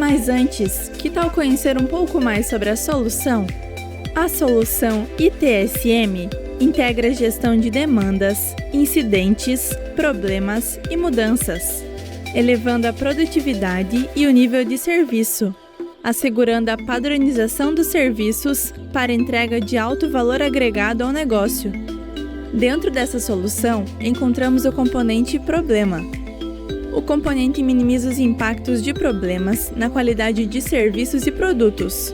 Mas antes, que tal conhecer um pouco mais sobre a solução? A solução ITSM integra a gestão de demandas, incidentes, problemas e mudanças, elevando a produtividade e o nível de serviço, assegurando a padronização dos serviços para entrega de alto valor agregado ao negócio. Dentro dessa solução, encontramos o componente Problema. O componente minimiza os impactos de problemas na qualidade de serviços e produtos.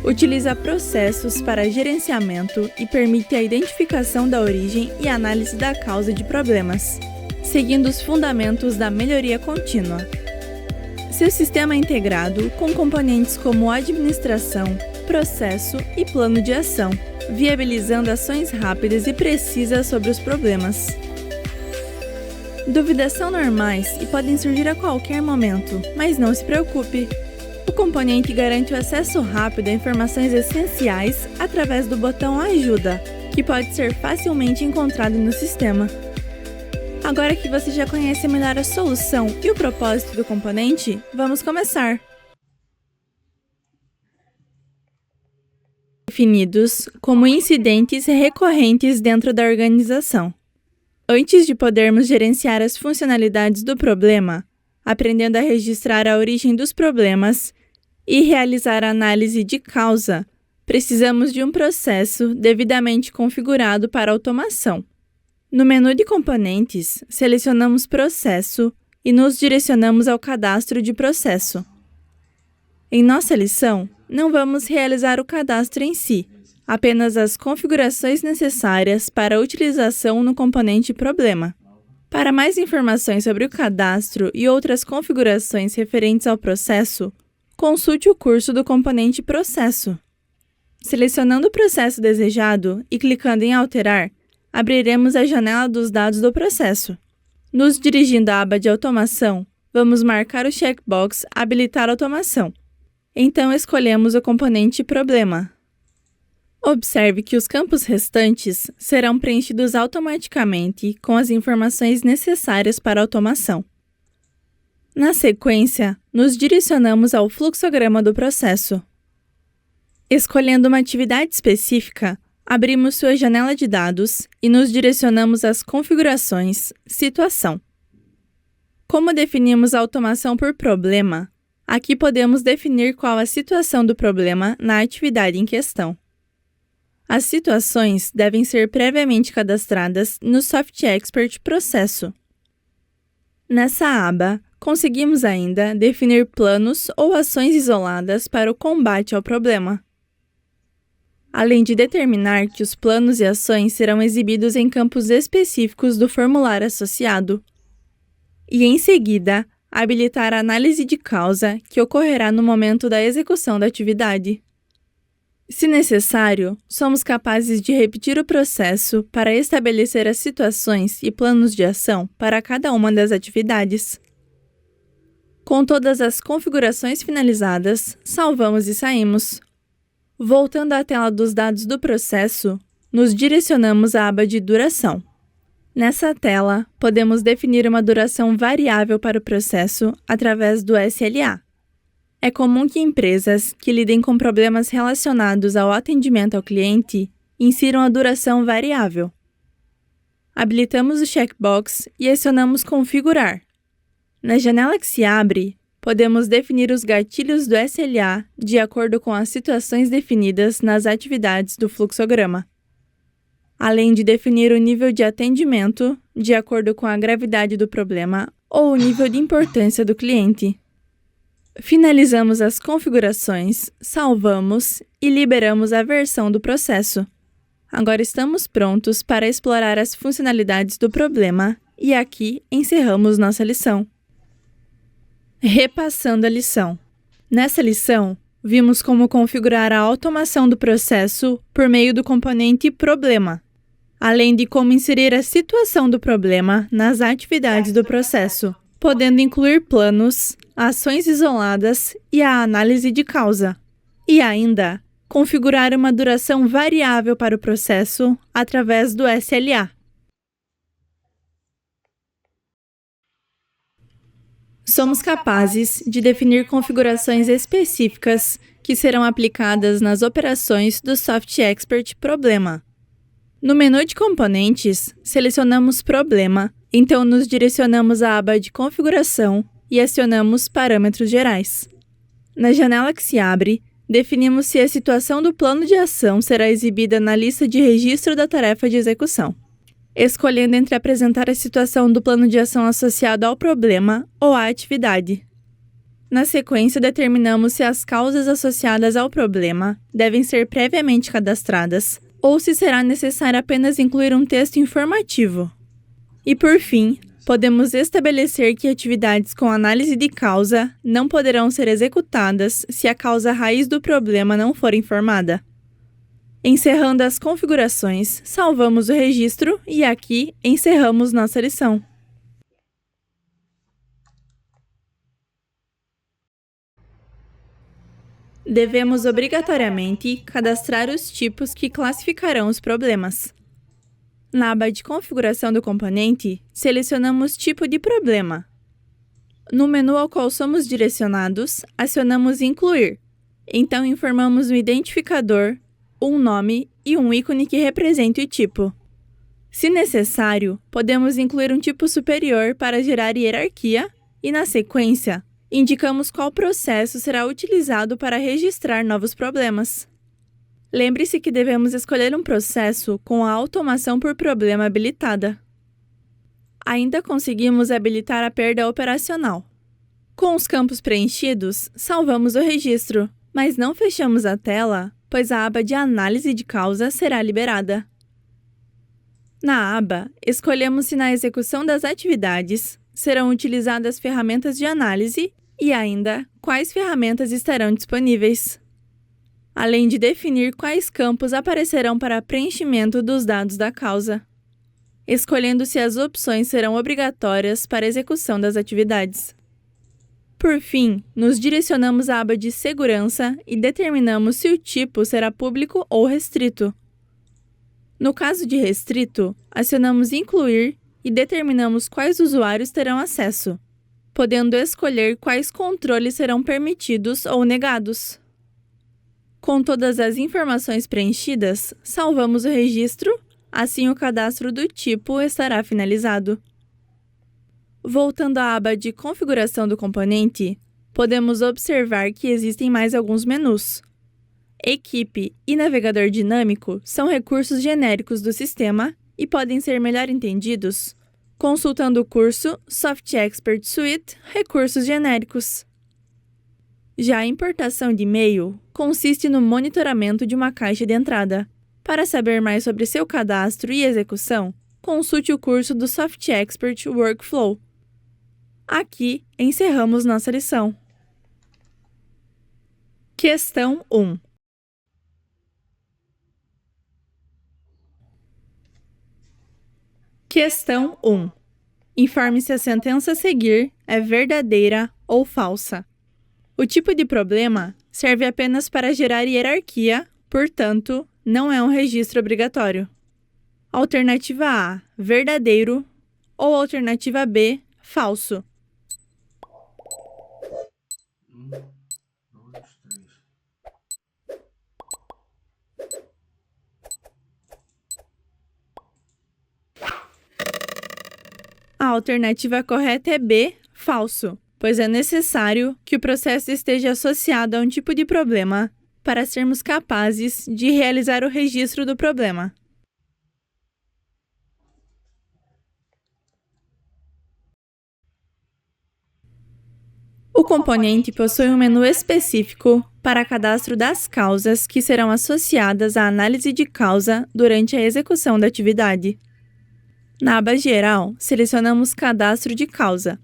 Utiliza processos para gerenciamento e permite a identificação da origem e análise da causa de problemas, seguindo os fundamentos da melhoria contínua. Seu sistema é integrado com componentes como administração, processo e plano de ação, viabilizando ações rápidas e precisas sobre os problemas. Dúvidas são normais e podem surgir a qualquer momento, mas não se preocupe. O componente garante o acesso rápido a informações essenciais através do botão Ajuda, que pode ser facilmente encontrado no sistema. Agora que você já conhece melhor a solução e o propósito do componente, vamos começar! Definidos como incidentes recorrentes dentro da organização. Antes de podermos gerenciar as funcionalidades do problema, aprendendo a registrar a origem dos problemas e realizar a análise de causa, precisamos de um processo devidamente configurado para automação. No menu de componentes, selecionamos Processo e nos direcionamos ao cadastro de processo. Em nossa lição, não vamos realizar o cadastro em si, apenas as configurações necessárias para a utilização no componente Problema. Para mais informações sobre o cadastro e outras configurações referentes ao processo, consulte o curso do componente Processo. Selecionando o processo desejado e clicando em Alterar, abriremos a janela dos dados do processo. Nos dirigindo à aba de Automação, vamos marcar o checkbox Habilitar automação. Então escolhemos o componente Problema. Observe que os campos restantes serão preenchidos automaticamente com as informações necessárias para a automação. Na sequência, nos direcionamos ao fluxograma do processo. Escolhendo uma atividade específica, abrimos sua janela de dados e nos direcionamos às configurações Situação. Como definimos a automação por problema, aqui podemos definir qual a situação do problema na atividade em questão. As situações devem ser previamente cadastradas no SoftExpert Processo. Nessa aba, conseguimos ainda definir planos ou ações isoladas para o combate ao problema, além de determinar que os planos e ações serão exibidos em campos específicos do formulário associado, e em seguida, habilitar a análise de causa que ocorrerá no momento da execução da atividade. Se necessário, somos capazes de repetir o processo para estabelecer as situações e planos de ação para cada uma das atividades. Com todas as configurações finalizadas, salvamos e saímos. Voltando à tela dos dados do processo, nos direcionamos à aba de Duração. Nessa tela, podemos definir uma duração variável para o processo através do SLA. É comum que empresas que lidem com problemas relacionados ao atendimento ao cliente insiram a duração variável. Habilitamos o checkbox e acionamos Configurar. Na janela que se abre, podemos definir os gatilhos do SLA de acordo com as situações definidas nas atividades do fluxograma, além de definir o nível de atendimento de acordo com a gravidade do problema ou o nível de importância do cliente. Finalizamos as configurações, salvamos e liberamos a versão do processo. Agora estamos prontos para explorar as funcionalidades do problema e aqui encerramos nossa lição. Repassando a lição. Nessa lição, vimos como configurar a automação do processo por meio do componente Problema, além de como inserir a situação do problema nas atividades do processo, podendo incluir planos, ações isoladas e a análise de causa. E ainda, configurar uma duração variável para o processo através do SLA. Somos capazes de definir configurações específicas que serão aplicadas nas operações do SoftExpert Problema. No menu de componentes, selecionamos Problema, então nos direcionamos à aba de Configuração e acionamos Parâmetros Gerais. Na janela que se abre, definimos se a situação do plano de ação será exibida na lista de registro da tarefa de execução, escolhendo entre apresentar a situação do plano de ação associado ao problema ou à atividade. Na sequência, determinamos se as causas associadas ao problema devem ser previamente cadastradas ou se será necessário apenas incluir um texto informativo. E, por fim, podemos estabelecer que atividades com análise de causa não poderão ser executadas se a causa raiz do problema não for informada. Encerrando as configurações, salvamos o registro e aqui encerramos nossa lição. Devemos obrigatoriamente cadastrar os tipos que classificarão os problemas. Na aba de configuração do componente, selecionamos Tipo de problema. No menu ao qual somos direcionados, acionamos Incluir. Então informamos um identificador, um nome e um ícone que represente o tipo. Se necessário, podemos incluir um tipo superior para gerar hierarquia e, na sequência, indicamos qual processo será utilizado para registrar novos problemas. Lembre-se que devemos escolher um processo com a automação por problema habilitada. Ainda conseguimos habilitar a perda operacional. Com os campos preenchidos, salvamos o registro, mas não fechamos a tela, pois a aba de análise de causa será liberada. Na aba, escolhemos se na execução das atividades serão utilizadas ferramentas de análise e ainda quais ferramentas estarão disponíveis, além de definir quais campos aparecerão para preenchimento dos dados da causa, escolhendo se as opções serão obrigatórias para a execução das atividades. Por fim, nos direcionamos à aba de Segurança e determinamos se o tipo será público ou restrito. No caso de restrito, acionamos Incluir e determinamos quais usuários terão acesso, podendo escolher quais controles serão permitidos ou negados. Com todas as informações preenchidas, salvamos o registro, assim o cadastro do tipo estará finalizado. Voltando à aba de configuração do componente, podemos observar que existem mais alguns menus. Equipe e navegador dinâmico são recursos genéricos do sistema e podem ser melhor entendidos consultando o curso SoftExpert Suite Recursos Genéricos. Já a importação de e-mail consiste no monitoramento de uma caixa de entrada. Para saber mais sobre seu cadastro e execução, consulte o curso do SoftExpert Workflow. Aqui encerramos nossa lição. Questão 1. Questão 1. Informe se a sentença a seguir é verdadeira ou falsa. O tipo de problema serve apenas para gerar hierarquia, portanto, não é um registro obrigatório. Alternativa A, verdadeiro, ou alternativa B, falso. A alternativa correta é B, falso, pois é necessário que o processo esteja associado a um tipo de problema para sermos capazes de realizar o registro do problema. O componente possui um menu específico para cadastro das causas que serão associadas à análise de causa durante a execução da atividade. Na aba Geral, selecionamos Cadastro de causa.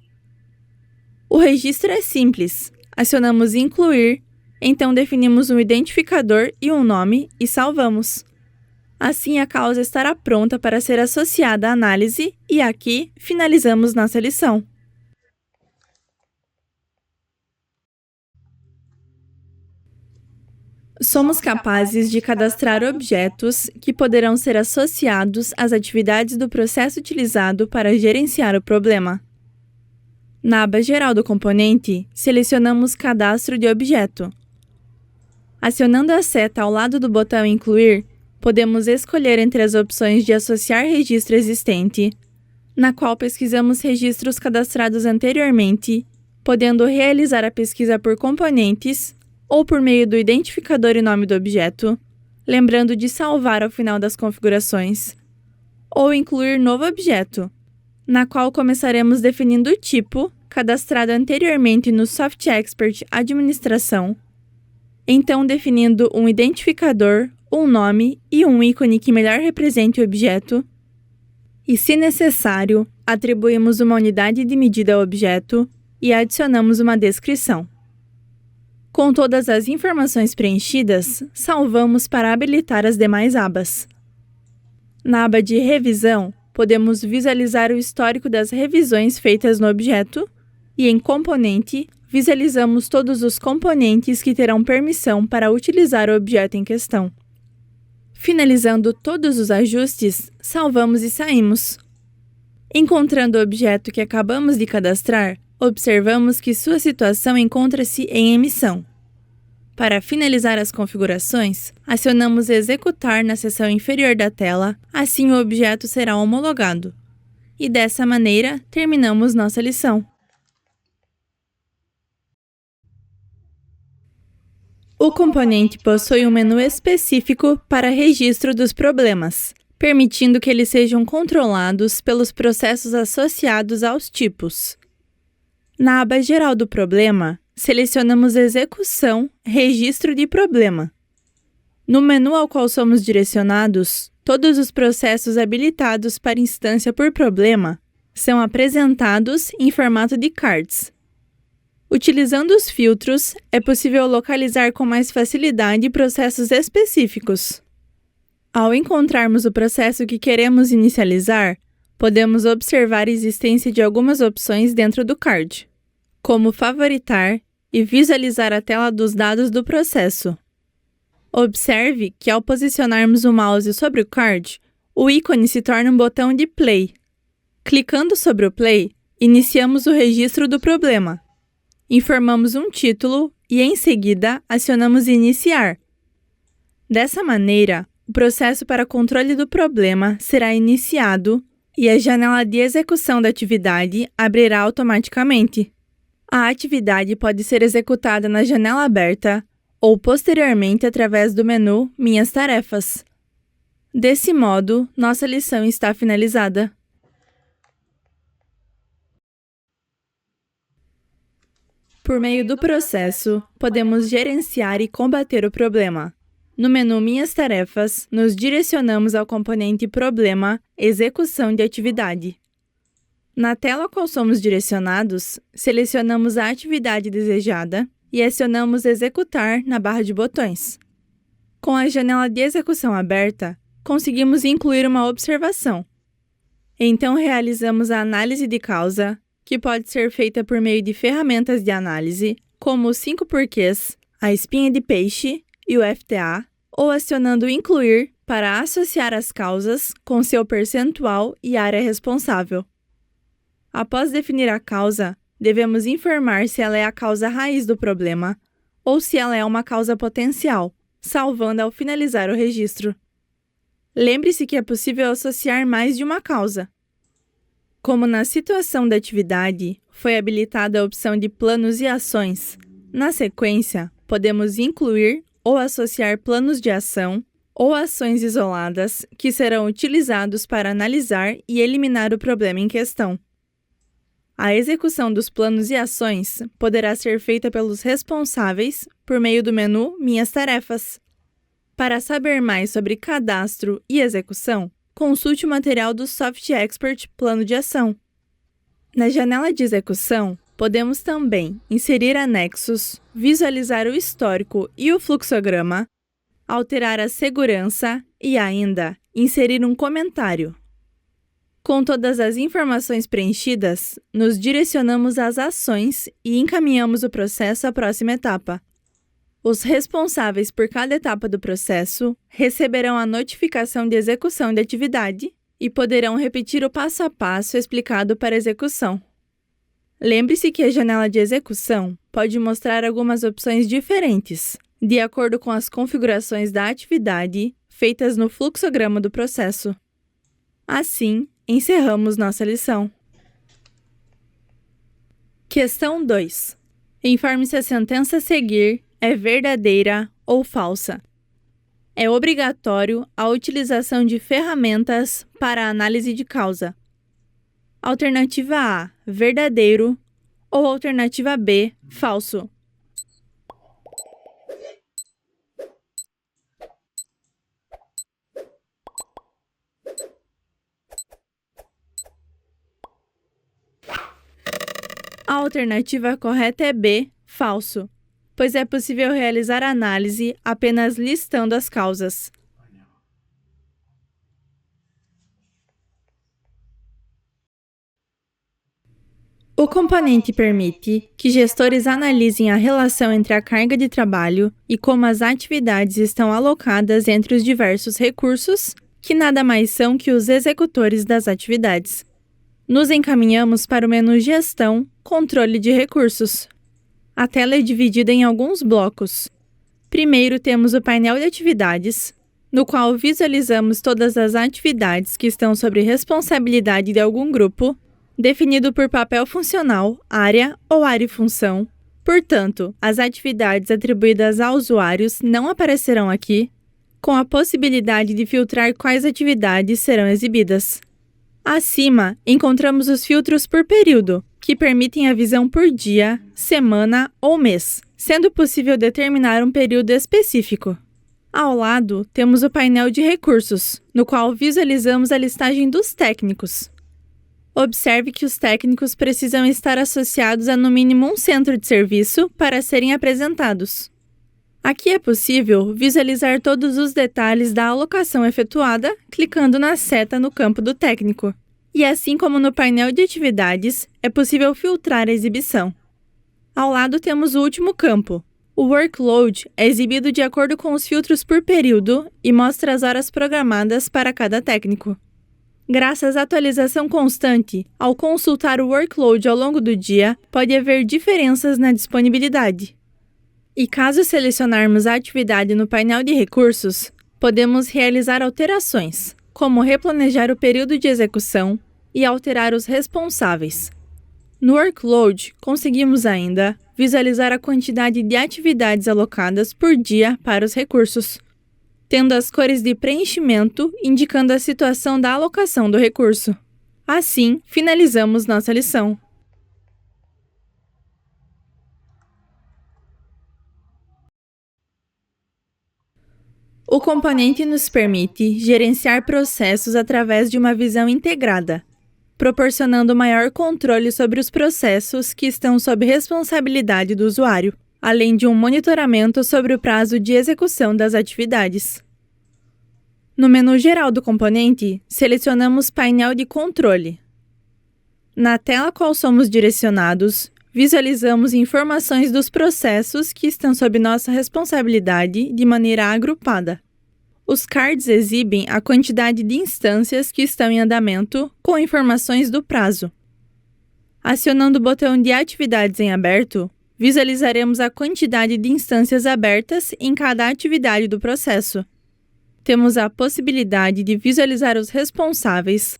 O registro é simples. Acionamos Incluir, então definimos um identificador e um nome e salvamos. Assim, a causa estará pronta para ser associada à análise e aqui finalizamos nossa lição. Somos capazes de cadastrar objetos que poderão ser associados às atividades do processo utilizado para gerenciar o problema. Na aba geral do componente, selecionamos Cadastro de objeto. Acionando a seta ao lado do botão Incluir, podemos escolher entre as opções de associar registro existente, na qual pesquisamos registros cadastrados anteriormente, podendo realizar a pesquisa por componentes ou por meio do identificador e nome do objeto, lembrando de salvar ao final das configurações, ou incluir novo objeto, na qual começaremos definindo o tipo cadastrado anteriormente no SoftExpert Administração, então definindo um identificador, um nome e um ícone que melhor represente o objeto, e, se necessário, atribuímos uma unidade de medida ao objeto e adicionamos uma descrição. Com todas as informações preenchidas, salvamos para habilitar as demais abas. Na aba de Revisão, podemos visualizar o histórico das revisões feitas no objeto e, em Componente, visualizamos todos os componentes que terão permissão para utilizar o objeto em questão. Finalizando todos os ajustes, salvamos e saímos. Encontrando o objeto que acabamos de cadastrar, observamos que sua situação encontra-se em emissão. Para finalizar as configurações, acionamos Executar na seção inferior da tela, assim o objeto será homologado. E dessa maneira, terminamos nossa lição. O componente possui um menu específico para registro dos problemas, permitindo que eles sejam controlados pelos processos associados aos tipos. Na aba geral do problema, selecionamos Execução, Registro de Problema. No menu ao qual somos direcionados, todos os processos habilitados para instância por problema são apresentados em formato de cards. Utilizando os filtros, é possível localizar com mais facilidade processos específicos. Ao encontrarmos o processo que queremos inicializar, podemos observar a existência de algumas opções dentro do card, como favoritar e visualizar a tela dos dados do processo. Observe que, ao posicionarmos o mouse sobre o card, o ícone se torna um botão de play. Clicando sobre o play, iniciamos o registro do problema. Informamos um título e, em seguida, acionamos Iniciar. Dessa maneira, o processo para controle do problema será iniciado e a janela de execução da atividade abrirá automaticamente. A atividade pode ser executada na janela aberta ou posteriormente através do menu Minhas Tarefas. Desse modo, nossa lição está finalizada. Por meio do processo, podemos gerenciar e combater o problema. No menu Minhas Tarefas, nos direcionamos ao componente Problema, Execução de Atividade. Na tela a qual somos direcionados, selecionamos a atividade desejada e acionamos Executar na barra de botões. Com a janela de execução aberta, conseguimos incluir uma observação. Então, realizamos a análise de causa, que pode ser feita por meio de ferramentas de análise, como os 5 porquês, a espinha de peixe e o FTA, ou acionando o Incluir para associar as causas com seu percentual e área responsável. Após definir a causa, devemos informar se ela é a causa raiz do problema ou se ela é uma causa potencial, salvando ao finalizar o registro. Lembre-se que é possível associar mais de uma causa. Como na situação da atividade, foi habilitada a opção de planos e ações. Na sequência, podemos incluir ou associar planos de ação ou ações isoladas que serão utilizados para analisar e eliminar o problema em questão. A execução dos planos e ações poderá ser feita pelos responsáveis por meio do menu Minhas Tarefas. Para saber mais sobre cadastro e execução, consulte o material do SoftExpert Plano de Ação. Na janela de execução, podemos também inserir anexos, visualizar o histórico e o fluxograma, alterar a segurança e ainda inserir um comentário. Com todas as informações preenchidas, nos direcionamos às ações e encaminhamos o processo à próxima etapa. Os responsáveis por cada etapa do processo receberão a notificação de execução de atividade e poderão repetir o passo a passo explicado para a execução. Lembre-se que a janela de execução pode mostrar algumas opções diferentes, de acordo com as configurações da atividade feitas no fluxograma do processo. Assim, encerramos nossa lição. Questão 2. Informe se a sentença a seguir é verdadeira ou falsa. É obrigatório a utilização de ferramentas para a análise de causa. Alternativa A, verdadeiro, ou alternativa B, falso. A alternativa correta é B, falso, pois é possível realizar a análise apenas listando as causas. O componente permite que gestores analisem a relação entre a carga de trabalho e como as atividades estão alocadas entre os diversos recursos, que nada mais são que os executores das atividades. Nos encaminhamos para o menu Gestão, Controle de Recursos. A tela é dividida em alguns blocos. Primeiro temos o painel de atividades, no qual visualizamos todas as atividades que estão sob responsabilidade de algum grupo, definido por papel funcional, área ou área e função. Portanto, as atividades atribuídas a usuários não aparecerão aqui, com a possibilidade de filtrar quais atividades serão exibidas. Acima, encontramos os filtros por período, que permitem a visão por dia, semana ou mês, sendo possível determinar um período específico. Ao lado, temos o painel de recursos, no qual visualizamos a listagem dos técnicos. Observe que os técnicos precisam estar associados a no mínimo um centro de serviço para serem apresentados. Aqui é possível visualizar todos os detalhes da alocação efetuada clicando na seta no campo do técnico. E assim como no painel de atividades, é possível filtrar a exibição. Ao lado temos o último campo. O workload é exibido de acordo com os filtros por período e mostra as horas programadas para cada técnico. Graças à atualização constante, ao consultar o workload ao longo do dia, pode haver diferenças na disponibilidade. E caso selecionarmos a atividade no painel de recursos, podemos realizar alterações, como replanejar o período de execução e alterar os responsáveis. No workload, conseguimos ainda visualizar a quantidade de atividades alocadas por dia para os recursos, tendo as cores de preenchimento indicando a situação da alocação do recurso. Assim, finalizamos nossa lição. O componente nos permite gerenciar processos através de uma visão integrada, proporcionando maior controle sobre os processos que estão sob responsabilidade do usuário, além de um monitoramento sobre o prazo de execução das atividades. No menu geral do componente, selecionamos Painel de Controle. Na tela a qual somos direcionados, visualizamos informações dos processos que estão sob nossa responsabilidade de maneira agrupada. Os cards exibem a quantidade de instâncias que estão em andamento com informações do prazo. Acionando o botão de Atividades em aberto, visualizaremos a quantidade de instâncias abertas em cada atividade do processo. Temos a possibilidade de visualizar os responsáveis,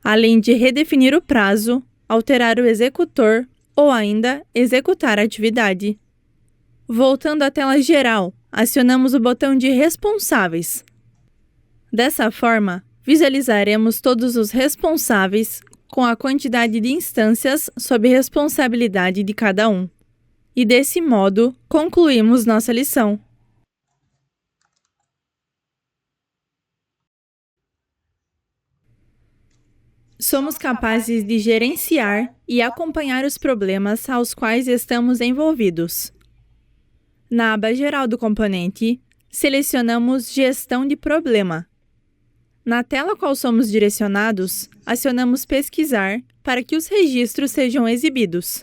além de redefinir o prazo, alterar o executor ou ainda executar a atividade. Voltando à tela geral, acionamos o botão de Responsáveis. Dessa forma, visualizaremos todos os responsáveis com a quantidade de instâncias sob responsabilidade de cada um. E desse modo, concluímos nossa lição. Somos capazes de gerenciar e acompanhar os problemas aos quais estamos envolvidos. Na aba geral do componente, selecionamos Gestão de Problema. Na tela a qual somos direcionados, acionamos Pesquisar para que os registros sejam exibidos.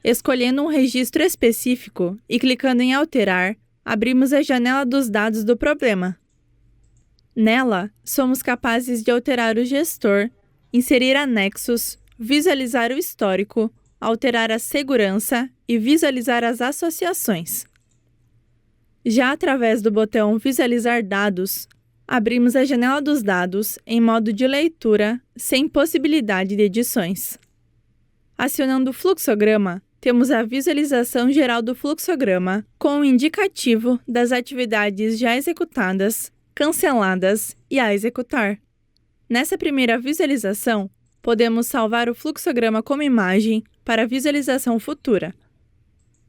Escolhendo um registro específico e clicando em Alterar, abrimos a janela dos dados do problema. Nela, somos capazes de alterar o gestor, inserir anexos, visualizar o histórico, alterar a segurança e visualizar as associações. Já através do botão Visualizar dados, abrimos a janela dos dados em modo de leitura, sem possibilidade de edições. Acionando o fluxograma, temos a visualização geral do fluxograma com o indicativo das atividades já executadas, canceladas e a executar. Nessa primeira visualização, podemos salvar o fluxograma como imagem para visualização futura.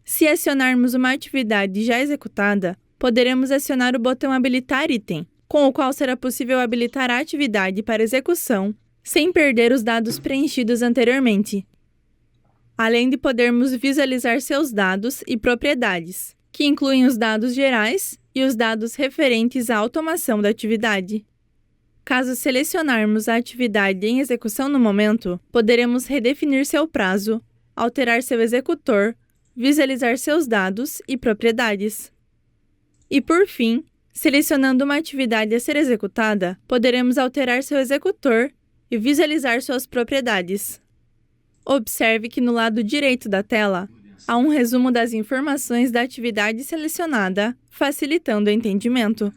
Se acionarmos uma atividade já executada, poderemos acionar o botão Habilitar item, com o qual será possível habilitar a atividade para execução sem perder os dados preenchidos anteriormente. Além de podermos visualizar seus dados e propriedades, que incluem os dados gerais e os dados referentes à automação da atividade. Caso selecionarmos a atividade em execução no momento, poderemos redefinir seu prazo, alterar seu executor, visualizar seus dados e propriedades. E por fim, selecionando uma atividade a ser executada, poderemos alterar seu executor e visualizar suas propriedades. Observe que no lado direito da tela, há um resumo das informações da atividade selecionada, facilitando o entendimento.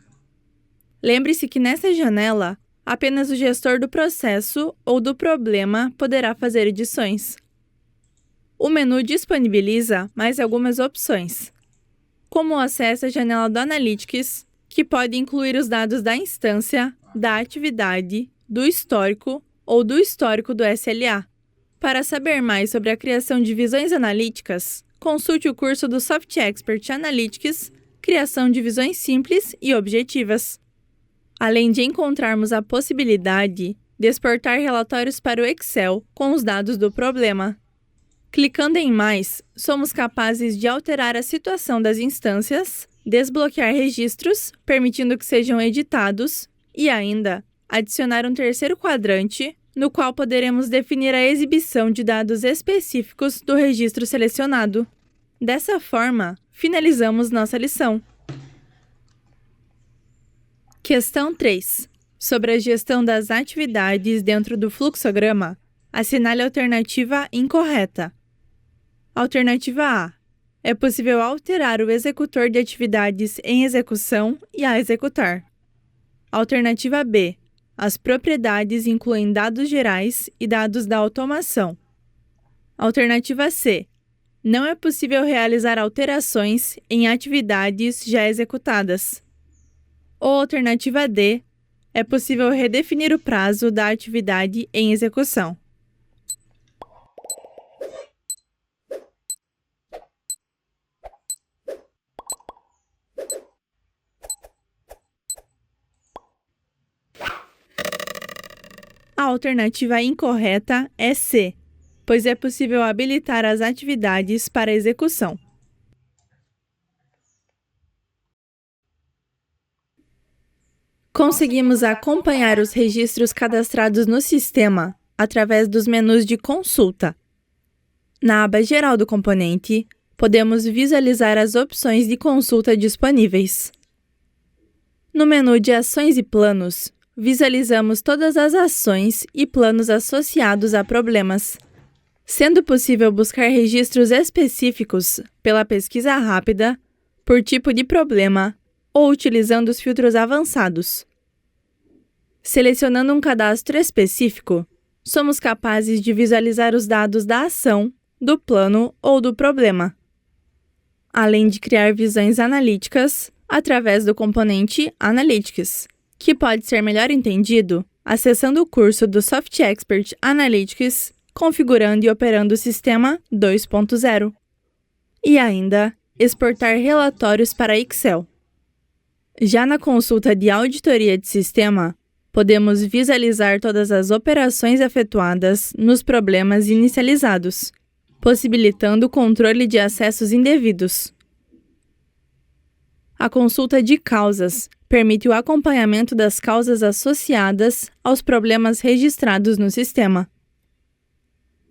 Lembre-se que nessa janela, apenas o gestor do processo ou do problema poderá fazer edições. O menu disponibiliza mais algumas opções, como o acesso à janela do Analytics, que pode incluir os dados da instância, da atividade, do histórico ou do histórico do SLA. Para saber mais sobre a criação de visões analíticas, consulte o curso do Soft Expert Analytics, Criação de Visões Simples e Objetivas. Além de encontrarmos a possibilidade de exportar relatórios para o Excel com os dados do problema. Clicando em Mais, somos capazes de alterar a situação das instâncias, desbloquear registros, permitindo que sejam editados, e ainda adicionar um terceiro quadrante, no qual poderemos definir a exibição de dados específicos do registro selecionado. Dessa forma, finalizamos nossa lição. Questão 3. Sobre a gestão das atividades dentro do fluxograma, assinale a alternativa incorreta. Alternativa A. É possível alterar o executor de atividades em execução e a executar. Alternativa B. As propriedades incluem dados gerais e dados da automação. Alternativa C. Não é possível realizar alterações em atividades já executadas. Ou alternativa D. É possível redefinir o prazo da atividade em execução. A alternativa incorreta é C, pois é possível habilitar as atividades para execução. Conseguimos acompanhar os registros cadastrados no sistema através dos menus de consulta. Na aba geral do componente, podemos visualizar as opções de consulta disponíveis. No menu de Ações e Planos, visualizamos todas as ações e planos associados a problemas, sendo possível buscar registros específicos pela pesquisa rápida, por tipo de problema ou utilizando os filtros avançados. Selecionando um cadastro específico, somos capazes de visualizar os dados da ação, do plano ou do problema, além de criar visões analíticas através do componente Analytics, que pode ser melhor entendido acessando o curso do Soft Expert Analytics, configurando e operando o sistema 2.0. E ainda, exportar relatórios para Excel. Já na consulta de auditoria de sistema, podemos visualizar todas as operações efetuadas nos problemas inicializados, possibilitando o controle de acessos indevidos. A consulta de causas permite o acompanhamento das causas associadas aos problemas registrados no sistema.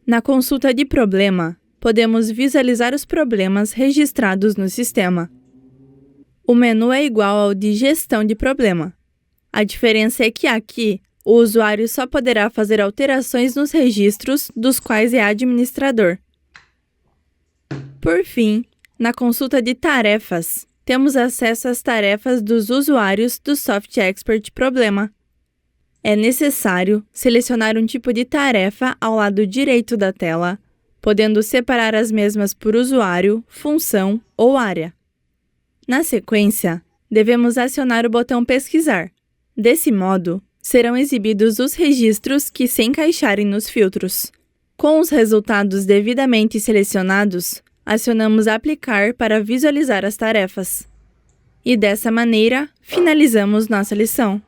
Na consulta de problema, podemos visualizar os problemas registrados no sistema. O menu é igual ao de Gestão de Problema. A diferença é que aqui O usuário só poderá fazer alterações nos registros dos quais é administrador. Por fim, na consulta de tarefas, temos acesso às tarefas dos usuários do Soft Expert Problema. É necessário selecionar um tipo de tarefa ao lado direito da tela, podendo separar as mesmas por usuário, função ou área. Na sequência, devemos acionar o botão Pesquisar. Desse modo, serão exibidos os registros que se encaixarem nos filtros. Com os resultados devidamente selecionados, acionamos Aplicar para visualizar as tarefas. E dessa maneira, finalizamos nossa lição.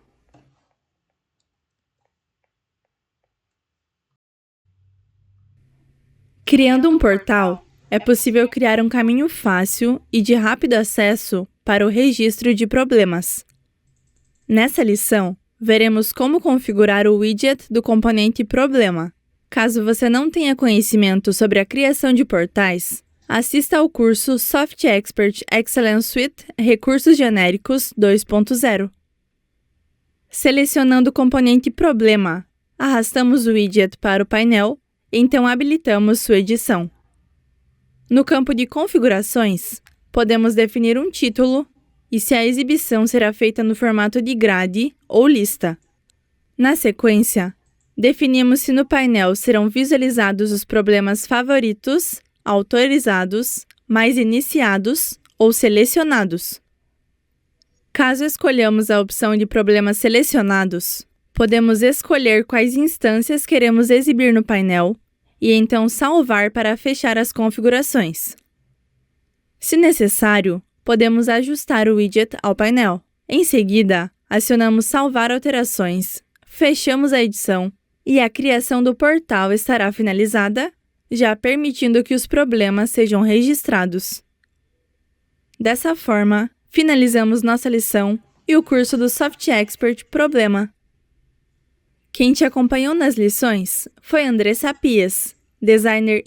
Criando um portal, é possível criar um caminho fácil e de rápido acesso para o registro de problemas. Nessa lição, veremos como configurar o widget do componente Problema. Caso você não tenha conhecimento sobre a criação de portais, assista ao curso Soft Expert Excellence Suite Recursos Genéricos 2.0. Selecionando o componente Problema, arrastamos o widget para o painel, então habilitamos sua edição. No campo de configurações, podemos definir um título e se a exibição será feita no formato de grade ou lista. Na sequência, definimos se no painel serão visualizados os problemas favoritos, autorizados, mais iniciados ou selecionados. Caso escolhamos a opção de problemas selecionados, podemos escolher quais instâncias queremos exibir no painel e então salvar para fechar as configurações. Se necessário, podemos ajustar o widget ao painel. Em seguida, acionamos Salvar alterações, fechamos a edição e a criação do portal estará finalizada, já permitindo que os problemas sejam registrados. Dessa forma, finalizamos nossa lição e o curso do Soft Expert Problema. Quem te acompanhou nas lições foi Andressa Pias, designer